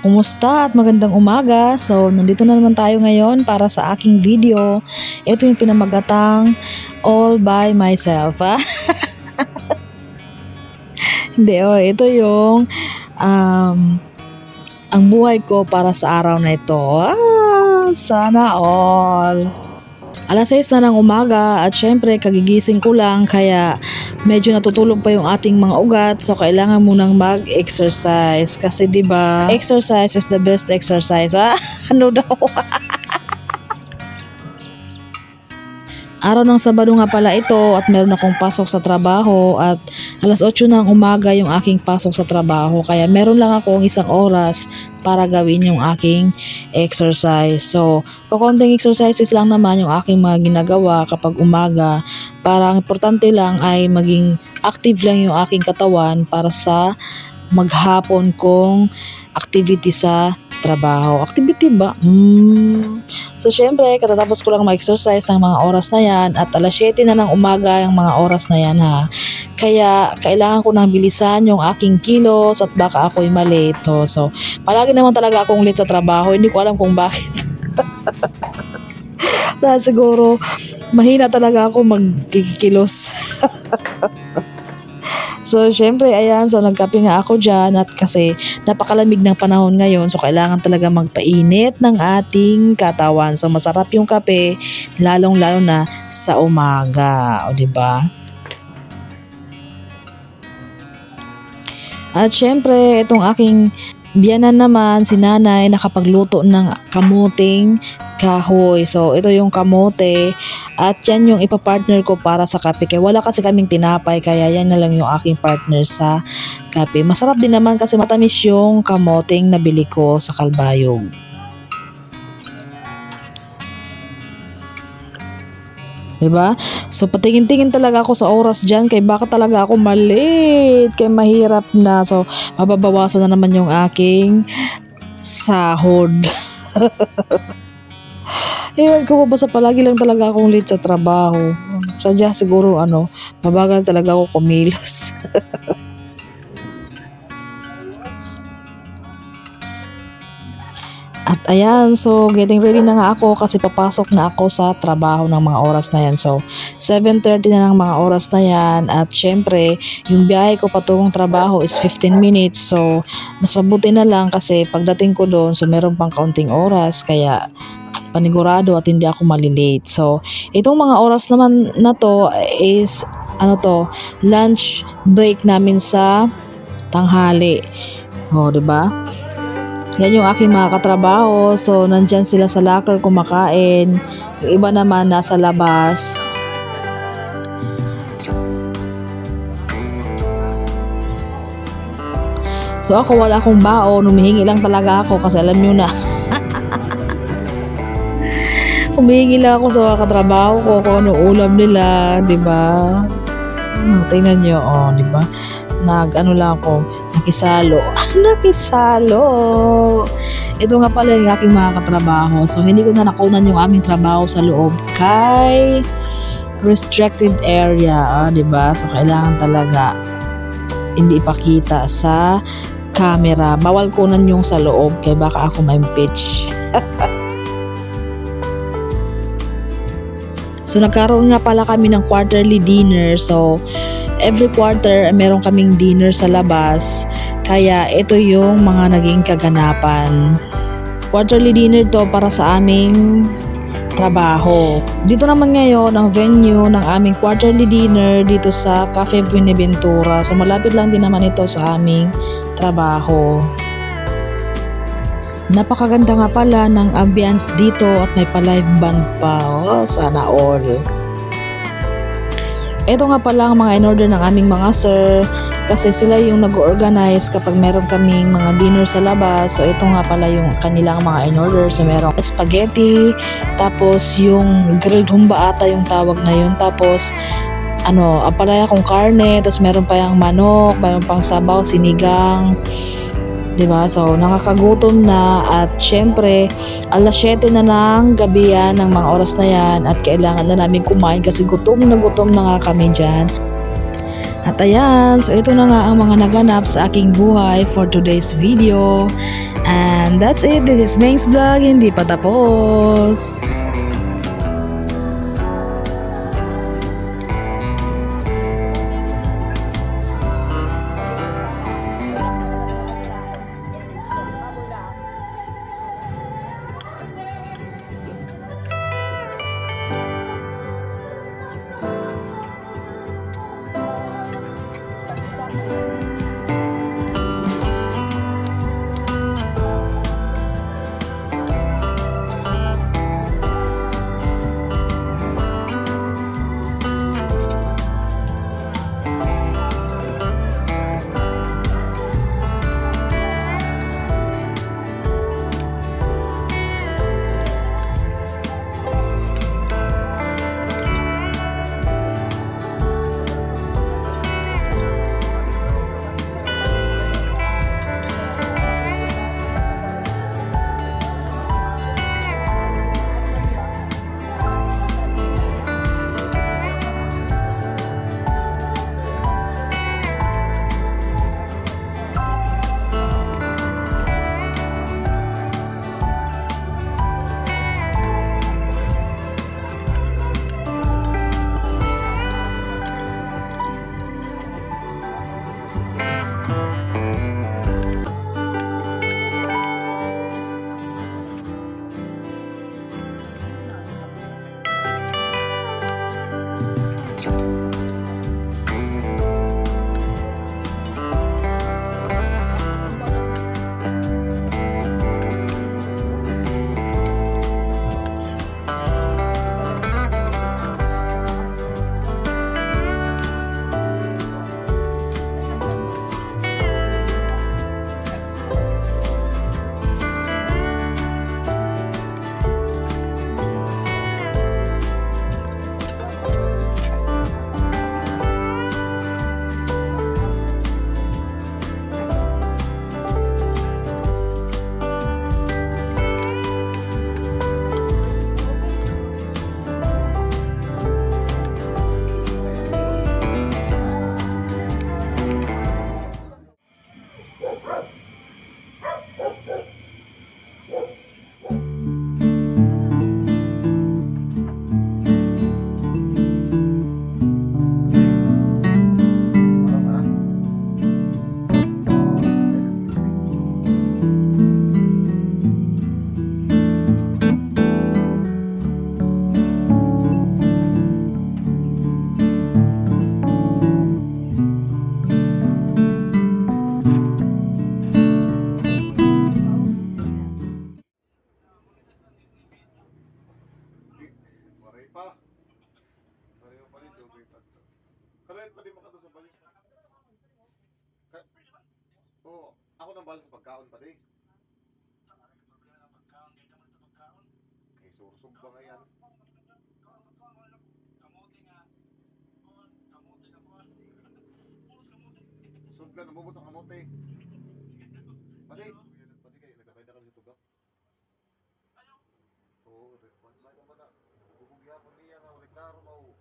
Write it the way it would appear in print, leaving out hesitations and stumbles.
Kumusta at magandang umaga. So, nandito na naman tayo ngayon para sa aking video. Ito yung pinamagatang all by myself. Hindi, ito yung ang buhay ko para sa araw na ito. Sana all. Alas 6 na ng umaga at syempre kagigising ko lang kaya medyo natutulog pa yung ating mga ugat, so kailangan munang mag-exercise kasi 'di ba? Exercise is the best exercise. Ano daw? Araw ng Sabado nga pala ito at meron akong pasok sa trabaho at alas 8 ng umaga yung aking pasok sa trabaho kaya meron lang akong isang oras para gawin yung aking exercise. So, pakonting exercises lang naman yung aking mga ginagawa kapag umaga. Para ang importante lang ay maging active lang yung aking katawan para sa maghapon kong activity sa trabaho. Activity ba? So, syempre, katatapos ko lang mag-exercise ng mga oras na yan at alas 7 na ng umaga yung mga oras na yan ha. Kaya, kailangan ko nang bilisan yung aking kilos at baka ako'y malito. So, palagi naman talaga akong late sa trabaho. Hindi ko alam kung bakit. Dahil siguro, mahina talaga ako magkikilos. So, syempre, ayan. So, nagkape nga ako dyan at kasi napakalamig ng panahon ngayon. So, kailangan talaga magpainit ng ating katawan. So, masarap yung kape, lalong-lalo na sa umaga. O, diba? At syempre, itong aking biyanan naman, si nanay, nakapagluto ng kamuting kahoy. So, ito yung kamote at yan yung ipapartner ko para sa kape. Kaya wala kasi kaming tinapay, kaya yan na lang yung aking partner sa kape. Masarap din naman kasi matamis yung kamoting nabili ko sa Kalbayog. Diba? So, patingin-tingin talaga ako sa oras dyan kay baka talaga ako malate, kay mahirap na. So, mababawasan na naman yung aking sahod. Ewan ko basta palagi lang talaga akong late sa trabaho. Sadya siguro mabagal talaga ako kumilos. At ayan, so getting ready na nga ako kasi papasok na ako sa trabaho ng mga oras na yan. So 7:30 na ng mga oras na yan at syempre yung biyahe ko patungong trabaho is 15 minutes. So mas mabuti na lang kasi pagdating ko doon so meron pang kaunting oras kaya panigurado at hindi ako malilate. So itong mga oras naman na to is lunch break namin sa tanghali. Diba? Yan yung aking mga katrabaho. So, nandyan sila sa locker kumakain. Yung iba naman nasa labas. So, ako wala akong baon. Humihingi lang talaga ako kasi alam nyo na. Humihingi lang ako sa mga katrabaho ko kung ano ulam nila. Diba? Tingnan nyo. Diba? Lang ako. Nakisalo. Nakisalo. Ito nga pala yung aking mga katrabaho. So, hindi ko na nakunan yung aming trabaho sa loob kay restricted area. Diba? So, kailangan talaga hindi ipakita sa camera. Bawal kunan yung sa loob kaya baka ako ma-impeach. So, nagkaroon nga pala kami ng quarterly dinner. So, every quarter meron kaming dinner sa labas. Kaya ito yung mga naging kaganapan. Quarterly dinner to para sa aming trabaho. Dito naman ngayon ang venue ng aming quarterly dinner dito sa Cafe Buenaventura. So malapit lang din naman ito sa aming trabaho. Napakaganda nga pala ng ambience dito at may pa-live band pa. Sana all. Ito nga pala ang mga in-order ng aming mga sir kasi sila yung nag-organize kapag meron kaming mga dinner sa labas. So ito nga pala yung kanilang mga in-order. So merong spaghetti, tapos yung grilled humba ata yung tawag na yun. Tapos apalaya kong karne, tapos meron pa yung manok, meron pang sabaw, sinigang. Diba? So, nakakagutom na at syempre, alas 7 na ng gabi yan ng mga oras na yan at kailangan na namin kumain kasi gutom na nga kami dyan. At ayan, so ito na nga ang mga naganap sa aking buhay for today's video. And that's it. This is Ming's Vlog. Hindi pa tapos. Waray pa. Waray pa rin, dugay pa. Kalahin pa din makato sa balik. Oo, ako nang bala sa pagkaon pa din. Kay sursog ba nga yan? Sudlan, namubot sa kamote. Padi kayo, nagkakay na kami sa tugak. Oo, may naman na. Bubugya ko niya nga, wala klaro mo.